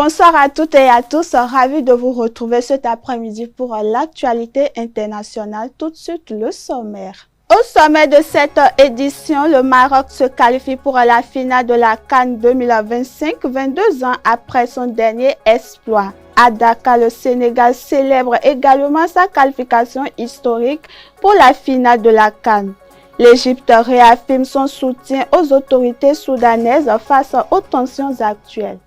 Bonsoir à toutes et à tous, ravi de vous retrouver cet après-midi pour l'actualité internationale. Tout de suite, le sommaire. Au sommet de cette édition, le Maroc se qualifie pour la finale de la CAN 2025, 22 ans après son dernier exploit. À Dakar, le Sénégal célèbre également sa qualification historique pour la finale de la CAN. L'Égypte réaffirme son soutien aux autorités soudanaises face aux tensions actuelles.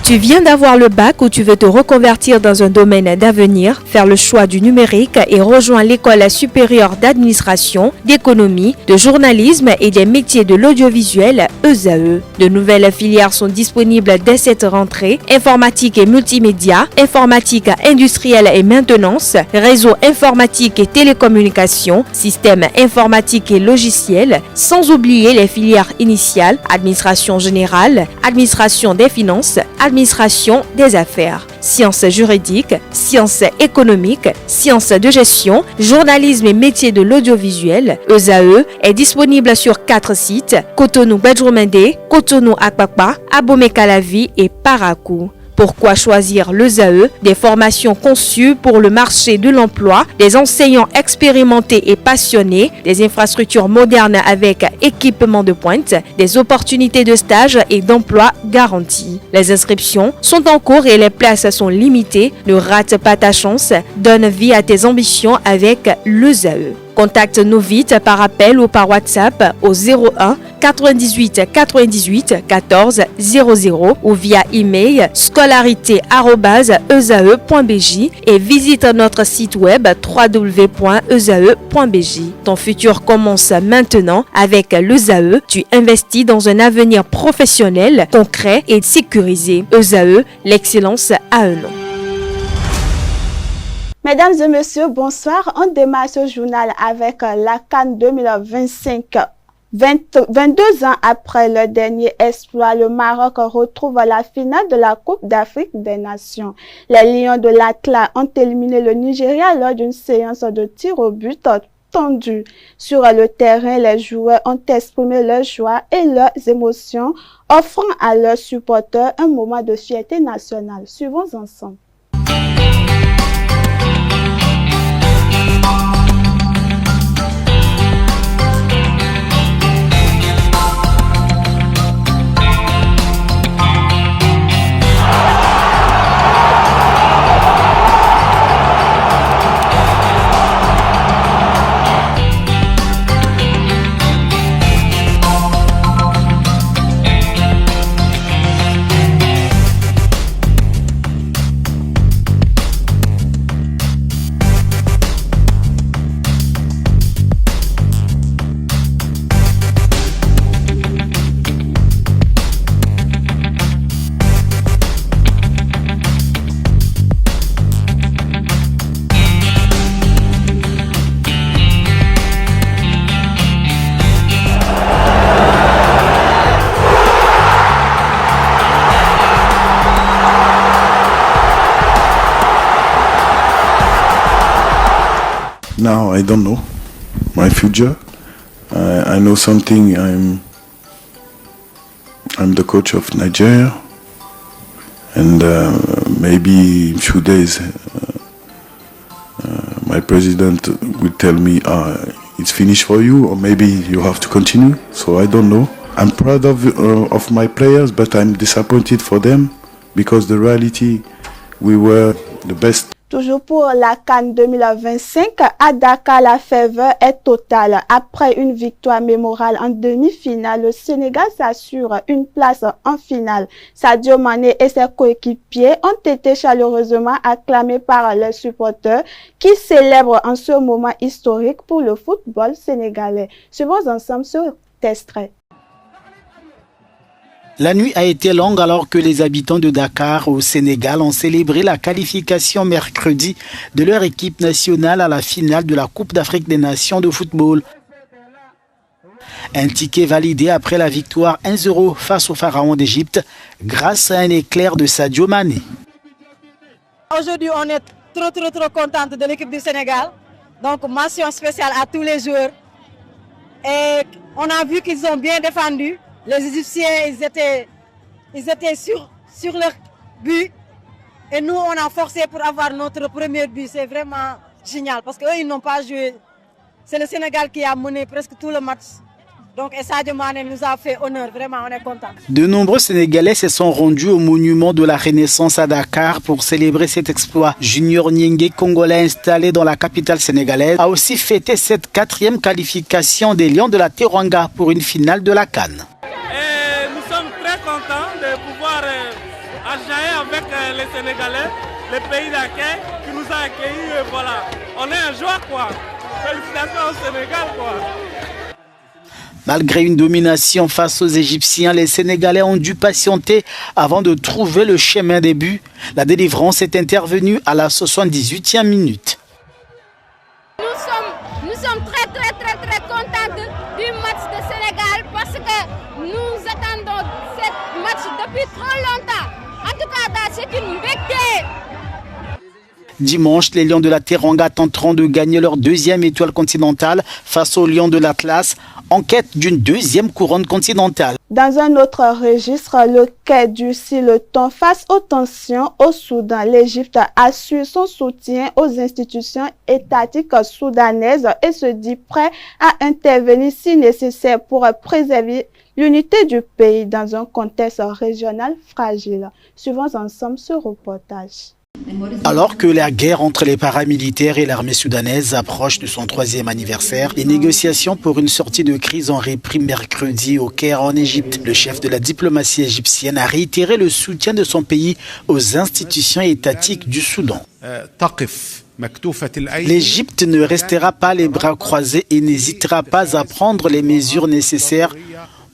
Tu viens d'avoir le bac ou tu veux te reconvertir dans un domaine d'avenir, faire le choix du numérique et rejoindre l'école supérieure d'administration, d'économie, de journalisme et des métiers de l'audiovisuel ESAE. De nouvelles filières sont disponibles dès cette rentrée: informatique et multimédia, informatique industrielle et maintenance, réseau informatique et télécommunications, système informatique et logiciel, sans oublier les filières initiales: administration générale, administration des finances, administration des affaires, sciences juridiques, sciences économiques, sciences de gestion, journalisme et métiers de l'audiovisuel. ESAE est disponible sur 4 sites: Cotonou Bedroumendé, Cotonou Akpakpa, Abomey-Calavi et Parakou. Pourquoi choisir l'ESAE? Des formations conçues pour le marché de l'emploi, des enseignants expérimentés et passionnés, des infrastructures modernes avec équipement de pointe, des opportunités de stage et d'emploi garanties. Les inscriptions sont en cours et les places sont limitées. Ne rate pas ta chance, donne vie à tes ambitions avec l'ESAE. Contacte-nous vite par appel ou par WhatsApp au 01 98 98 14 00 ou via email scolarité@esae.bj et visite notre site web www.esae.bj. Ton futur commence maintenant avec l'ESAE. Tu investis dans un avenir professionnel, concret et sécurisé. ESAE, l'excellence à un nom. Mesdames et messieurs, bonsoir. On démarre ce journal avec la CAN 2025. 22 ans après le dernier exploit, le Maroc retrouve la finale de la Coupe d'Afrique des Nations. Les Lions de l'Atlas ont éliminé le Nigeria lors d'une séance de tir au but tendue. Sur le terrain, les joueurs ont exprimé leur joie et leurs émotions, offrant à leurs supporters un moment de fierté nationale. Suivons ensemble. Now I don't know my future. I know something. I'm the coach of Nigeria, and maybe in few days my president will tell me it's finished for you, or maybe you have to continue. So I don't know. I'm proud of my players, but I'm disappointed for them because the reality, we were the best. Toujours pour la CAN 2025, à Dakar, la ferveur est totale. Après une victoire mémorable en demi-finale, le Sénégal s'assure une place en finale. Sadio Mané et ses coéquipiers ont été chaleureusement acclamés par leurs supporters qui célèbrent en ce moment historique pour le football sénégalais. Suivons ensemble ce extrait. La nuit a été longue alors que les habitants de Dakar au Sénégal ont célébré la qualification mercredi de leur équipe nationale à la finale de la Coupe d'Afrique des Nations de football. Un ticket validé après la victoire 1-0 face au Pharaon d'Égypte grâce à un éclair de Sadio Mané. Aujourd'hui, on est trop contente de l'équipe du Sénégal. Donc, mention spéciale à tous les joueurs. Et on a vu qu'ils ont bien défendu. Les Égyptiens, ils étaient ils étaient sur leur but. Et nous, on a forcé pour avoir notre premier but. C'est vraiment génial parce qu'eux, ils n'ont pas joué. C'est le Sénégal qui a mené presque tout le match. Donc, Sadio Mané nous a fait honneur. Vraiment, on est contents. De nombreux Sénégalais se sont rendus au monument de la Renaissance à Dakar pour célébrer cet exploit. Junior Niengue, congolais installé dans la capitale sénégalaise, a aussi fêté cette 4e qualification des Lions de la Teranga pour une finale de la CAN. Nous sommes très contents de pouvoir agir avec les Sénégalais, le pays d'accueil qui nous a accueillis. Voilà. On est en joie, quoi. Félicitations au Sénégal, quoi. Malgré une domination face aux Égyptiens, les Sénégalais ont dû patienter avant de trouver le chemin des buts. La délivrance est intervenue à la 78e minute. Nous sommes très contents du match de Sénégal parce que nous attendons ce match depuis trop longtemps. En tout cas, c'est une victoire. Dimanche, les Lions de la Teranga tenteront de gagner leur 2e étoile continentale face aux Lions de l'Atlas, en quête d'une 2e couronne continentale. Dans un autre registre, le quai durcit le ton face aux tensions au Soudan. L'Égypte assure son soutien aux institutions étatiques soudanaises et se dit prêt à intervenir si nécessaire pour préserver l'unité du pays dans un contexte régional fragile. Suivons ensemble ce reportage. Alors que la guerre entre les paramilitaires et l'armée soudanaise approche de son 3e anniversaire, les négociations pour une sortie de crise ont repris mercredi au Caire en Égypte. Le chef de la diplomatie égyptienne a réitéré le soutien de son pays aux institutions étatiques du Soudan. L'Égypte ne restera pas les bras croisés et n'hésitera pas à prendre les mesures nécessaires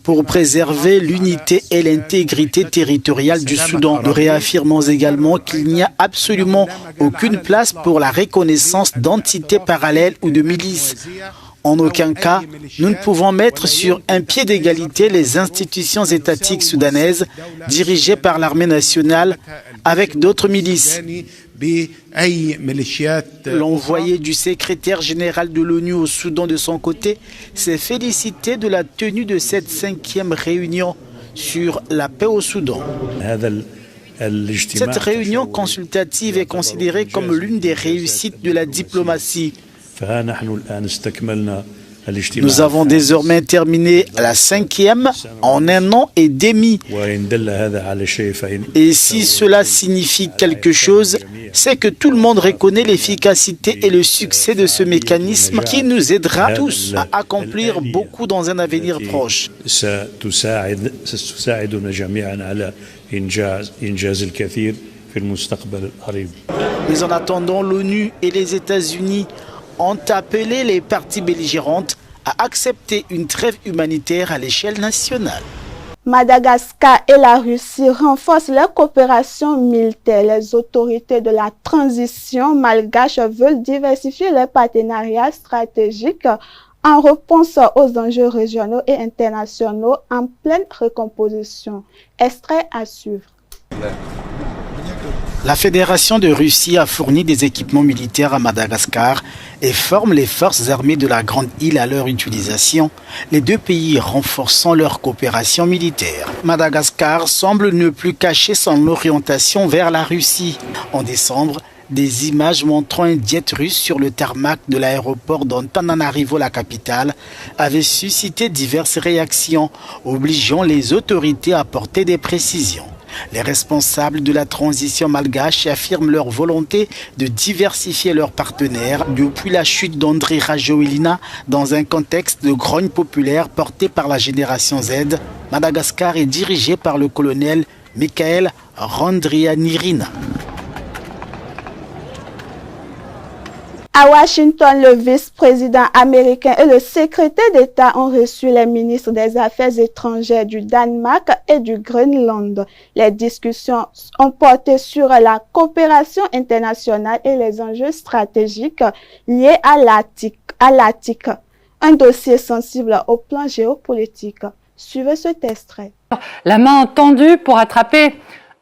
pour préserver l'unité et l'intégrité territoriale du Soudan. Nous réaffirmons également qu'il n'y a absolument aucune place pour la reconnaissance d'entités parallèles ou de milices. En aucun cas, nous ne pouvons mettre sur un pied d'égalité les institutions étatiques soudanaises dirigées par l'armée nationale avec d'autres milices. L'envoyé du secrétaire général de l'ONU au Soudan de son côté s'est félicité de la tenue de cette 5e réunion sur la paix au Soudan. Cette réunion consultative est considérée comme l'une des réussites de la diplomatie. Nous avons désormais terminé la 5e en 1 an et demi. Et si cela signifie quelque chose, c'est que tout le monde reconnaît l'efficacité et le succès de ce mécanisme qui nous aidera tous à accomplir beaucoup dans un avenir proche. Mais en attendant, l'ONU et les États-Unis ont appelé les parties belligérantes à accepter une trêve humanitaire à l'échelle nationale. Madagascar et la Russie renforcent leur coopération militaire. Les autorités de la transition malgache veulent diversifier leurs partenariats stratégiques en réponse aux enjeux régionaux et internationaux en pleine recomposition. Extrait à suivre. La Fédération de Russie a fourni des équipements militaires à Madagascar et forme les forces armées de la Grande Île à leur utilisation, les deux pays renforçant leur coopération militaire. Madagascar semble ne plus cacher son orientation vers la Russie. En décembre, des images montrant un jet russe sur le tarmac de l'aéroport d'Antananarivo, la capitale, avaient suscité diverses réactions, obligeant les autorités à apporter des précisions. Les responsables de la transition malgache affirment leur volonté de diversifier leurs partenaires depuis la chute d'Andry Rajoelina dans un contexte de grogne populaire porté par la génération Z. Madagascar est dirigé par le colonel Michael Randrianirina. À Washington, le vice-président américain et le secrétaire d'État ont reçu les ministres des Affaires étrangères du Danemark et du Groenland. Les discussions ont porté sur la coopération internationale et les enjeux stratégiques liés à l'Arctique, un dossier sensible au plan géopolitique. Suivez cet extrait. La main tendue pour attraper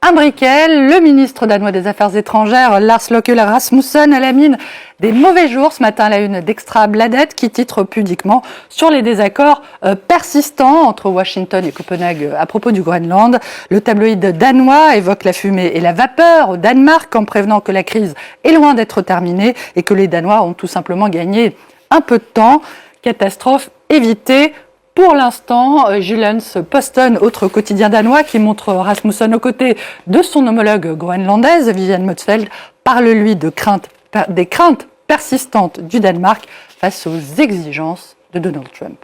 Un briquet, le ministre danois des Affaires étrangères, Lars Løkke Rasmussen, à la mine des mauvais jours ce matin à la une d'Extra Bladet qui titre pudiquement sur les désaccords persistants entre Washington et Copenhague à propos du Groenland. Le tabloïd danois évoque la fumée et la vapeur au Danemark en prévenant que la crise est loin d'être terminée et que les Danois ont tout simplement gagné un peu de temps. Catastrophe évitée. Pour l'instant, Jyllands-Posten, autre quotidien danois qui montre Rasmussen aux côtés de son homologue groenlandaise, Viviane Motzfeldt, parle lui des craintes persistantes du Danemark face aux exigences de Donald Trump.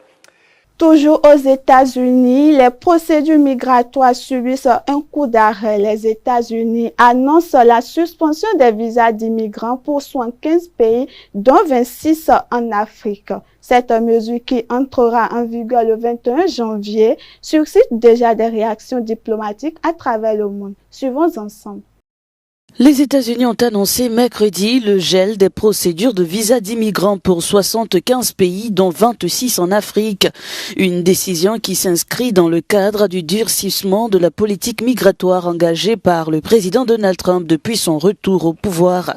Toujours aux États-Unis, les procédures migratoires subissent un coup d'arrêt. Les États-Unis annoncent la suspension des visas d'immigrants pour 75 pays, dont 26 en Afrique. Cette mesure qui entrera en vigueur le 21 janvier suscite déjà des réactions diplomatiques à travers le monde. Suivons ensemble. Les États-Unis ont annoncé mercredi le gel des procédures de visa d'immigrants pour 75 pays, dont 26 en Afrique. Une décision qui s'inscrit dans le cadre du durcissement de la politique migratoire engagée par le président Donald Trump depuis son retour au pouvoir.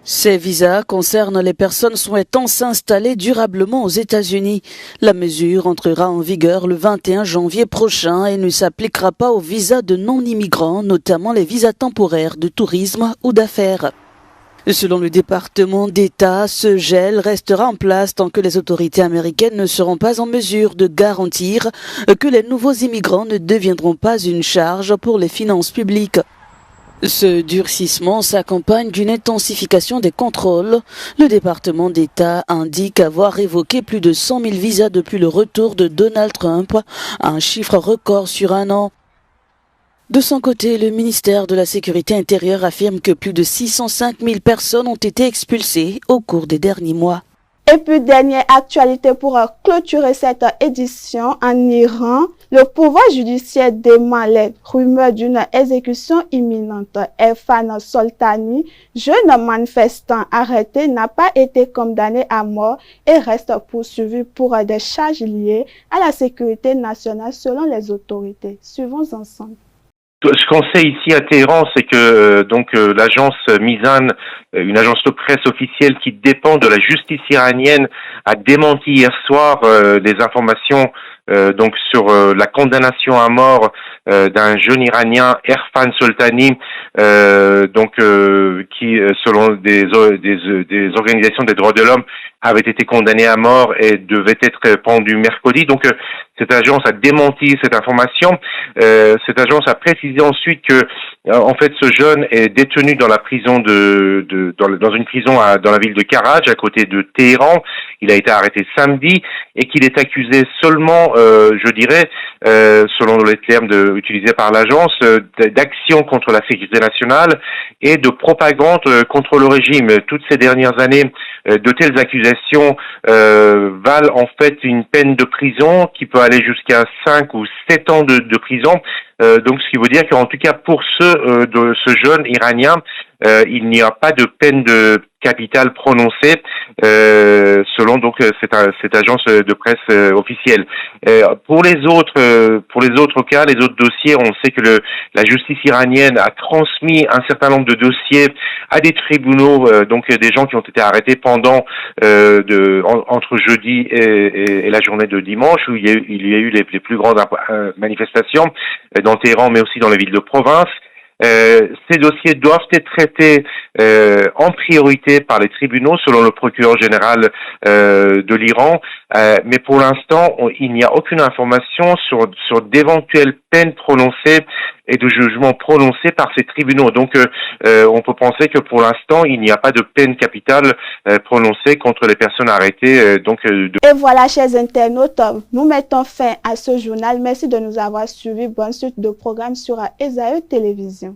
Ces visas concernent les personnes souhaitant s'installer durablement aux États-Unis. La mesure entrera en vigueur le 21 janvier prochain et ne s'appliquera pas aux visas de non-immigrants, notamment les visas temporaires de tourisme ou d'affaires. Selon le département d'État, ce gel restera en place tant que les autorités américaines ne seront pas en mesure de garantir que les nouveaux immigrants ne deviendront pas une charge pour les finances publiques. Ce durcissement s'accompagne d'une intensification des contrôles. Le département d'État indique avoir révoqué plus de 100 000 visas depuis le retour de Donald Trump, un chiffre record sur un an. De son côté, le ministère de la Sécurité intérieure affirme que plus de 605 000 personnes ont été expulsées au cours des derniers mois. Et puis, dernière actualité pour clôturer cette édition en Iran. Le pouvoir judiciaire dément les rumeurs d'une exécution imminente. Erfan Soltani, jeune manifestant arrêté, n'a pas été condamné à mort et reste poursuivi pour des charges liées à la sécurité nationale selon les autorités. Suivons ensemble. Ce qu'on sait ici à Téhéran, c'est que l'agence Mizan, une agence de presse officielle qui dépend de la justice iranienne, a démenti hier soir des informations sur la condamnation à mort d'un jeune Iranien, Erfan Soltani, qui selon des organisations des droits de l'homme avait été condamné à mort et devait être pendu mercredi. Donc cette agence a démenti cette information. Cette agence a précisé ensuite que en fait ce jeune est détenu dans la prison dans une prison dans la ville de Karaj à côté de Téhéran. Il a été arrêté samedi et qu'il est accusé seulement, selon les termes utilisés par l'agence, d'action contre la sécurité nationale et de propagande contre le régime. Toutes ces dernières années, de telles accusations valent en fait une peine de prison qui peut aller jusqu'à 5 ou 7 ans de prison. Donc ce qui veut dire qu'en tout cas pour de ce jeune Iranien, il n'y a pas de peine de capitale prononcée selon cette agence de presse officielle. Pour les autres cas, les autres dossiers, on sait que la justice iranienne a transmis un certain nombre de dossiers à des tribunaux, des gens qui ont été arrêtés pendant entre jeudi et la journée de dimanche où il y a eu les plus grandes manifestations dans Téhéran mais aussi dans les villes de province. Ces dossiers doivent être traités en priorité par les tribunaux selon le procureur général de l'Iran, mais pour l'instant il n'y a aucune information sur d'éventuelles peines prononcées et de jugements prononcés par ces tribunaux. Donc on peut penser que pour l'instant il n'y a pas de peine capitale prononcée contre les personnes arrêtées. Et voilà, chers internautes, nous mettons fin à ce journal. Merci de nous avoir suivis. Bonne suite de programmes sur Esaü Télévision.